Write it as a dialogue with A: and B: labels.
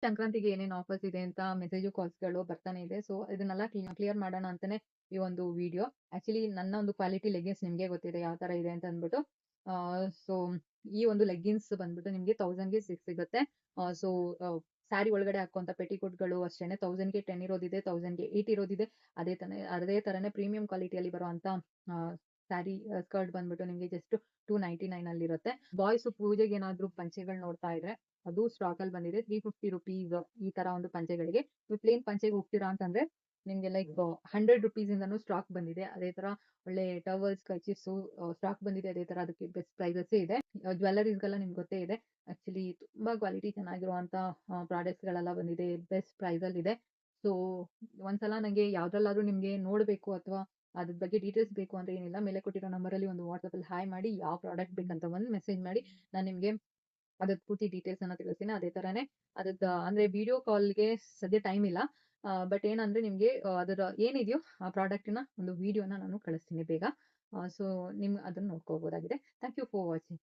A: ಸಂಕ್ರಾಂತಿಗೆ ಏನೇನು ಆಫರ್ಸ್ ಇದೆ ಅಂತ ಮೆಸೇಜು, ಕಾಲ್ಸ್‌ಗಳು ಬರ್ತಾನೆ ಇದೆ. ಸೊ ಇದನ್ನೆಲ್ಲ ಕ್ಲಿಯರ್ ಮಾಡೋಣ ಅಂತಾನೆ ಈ ಒಂದು ವಿಡಿಯೋ. ಆಕ್ಚುಲಿ ನನ್ನ ಒಂದು ಕ್ವಾಲಿಟಿ ಲೆಗ್ಗಿನ್ಸ್ ನಿಮ್ಗೆ ಗೊತ್ತಿದೆ ಯಾವ ತರ ಇದೆ ಅಂತ ಅಂದ್ಬಿಟ್ಟು. ಸೊ ಈ ಒಂದು ಲೆಗ್ಗಿನ್ಸ್ ಬಂದ್ಬಿಟ್ಟು ನಿಮ್ಗೆ 1000ಗೆ 6 ಸಿಗುತ್ತೆ. ಸೊ ಸ್ಯಾರಿ ಒಳಗಡೆ ಹಾಕುವಂತ ಪೆಟಿಕೋಟ್‌ಗಳು ಅಷ್ಟೇನೆ 1000ಗೆ 10 ಇರೋದಿದೆ, 1000ಗೆ 8 ಇರೋದಿದೆ. ಅದೇ ತರನೇ ಪ್ರೀಮಿಯಂ ಕ್ವಾಲಿಟಿಯಲ್ಲಿ ಬರುವಂತ ಸ್ಯಾರಿ ಸ್ಕರ್ಟ್ ಬಂದ್ಬಿಟ್ಟು ನಿಮ್ಗೆ ಜಸ್ಟ್ 299 ಅಲ್ಲಿ ಇರುತ್ತೆ. ಬಾಯ್ಸ್ ಪೂಜೆಗೆ ಏನಾದ್ರು ಪಂಚೆಗಳು ನೋಡ್ತಾ ಇದ್ರೆ ಅದು ಸ್ಟಾಕ್ ಅಲ್ಲಿ ಬಂದಿದೆ. 350 ರುಪೀಸ್ ಈ ತರ ಒಂದು ಪಂಚೆಗಳಿಗೆ. ನೀವು ಪ್ಲೇನ್ ಪಂಚೆಗೆ ಹೋಗ್ತೀರಾ ಅಂತಂದ್ರೆ ನಿಮ್ಗೆ ಲೈಕ್ 100 ರುಪೀಸ್ ಇಂದನೂ ಸ್ಟಾಕ್ ಬಂದಿದೆ. ಅದೇ ತರ ಒಳ್ಳೆ ಟವಲ್ಸ್, ಕರ್ಚೀಫ್ಸ್ ಸ್ಟಾಕ್ ಬಂದಿದೆ. ಅದೇ ತರ ಅದಕ್ಕೆ ಬೆಸ್ಟ್ ಪ್ರೈಸಸ್ ಇದೆ. ಜ್ಯುವೆಲ್ಲರೀಸ್ಗೆಲ್ಲ ನಿಮ್ಗೆ ಗೊತ್ತೇ ಇದೆ. ಆಕ್ಚುಲಿ ತುಂಬಾ ಕ್ವಾಲಿಟಿ ಚೆನ್ನಾಗಿರುವಂತ ಪ್ರಾಡಕ್ಟ್ಸ್ ಗಳೆಲ್ಲ ಬಂದಿದೆ. ಬೆಸ್ಟ್ ಪ್ರೈಸ್ ಅಲ್ಲಿ ಇದೆ. ಸೊ ಒಂದ್ಸಲ ನಂಗೆ ಯಾವ್ದ್ರಲ್ಲಾದ್ರೂ ನಿಮ್ಗೆ ನೋಡ್ಬೇಕು ಅಥವಾ ಅದ್ರ ಬಗ್ಗೆ ಡೀಟೇಲ್ಸ್ ಬೇಕು ಅಂತ ಏನಿಲ್ಲ, ಮೇಲೆ ಕೊಟ್ಟಿರೋ ನಂಬರ್ ಅಲ್ಲಿ ಒಂದು ವಾಟ್ಸ್ಆಪ್ ಅಲ್ಲಿ ಹಾಯ್ ಮಾಡಿ ಯಾವ ಪ್ರಾಡಕ್ಟ್ ಬೇಕಂತ ಒಂದು ಮೆಸೇಜ್ ಮಾಡಿ. ನಾನು ನಿಮ್ಗೆ ಅದ್ರದ್ದು ಪೂರ್ತಿ ಡೀಟೇಲ್ಸ್ ಅನ್ನ ತಿಳಿಸ್ತೀನಿ. ಅದೇ ತರಾನೇ ಅದ್ರದ್ದು ಅಂದ್ರೆ ವಿಡಿಯೋ ಕಾಲ್ಗೆ ಸದ್ಯ ಟೈಮ್ ಇಲ್ಲ. ಬಟ್ ಏನಂದ್ರೆ ನಿಮ್ಗೆ ಅದರ ಏನಿದೆಯೋ ಆ ಪ್ರಾಡಕ್ಟ್‌ನ ಒಂದು ವಿಡಿಯೋನ ನಾನು ಕಳಿಸ್ತೀನಿ ಬೇಗ. ಸೊ ನಿಮ್ ಅದನ್ನ ನೋಡ್ಕೋಬಹುದಾಗಿದೆ. Thank you for watching.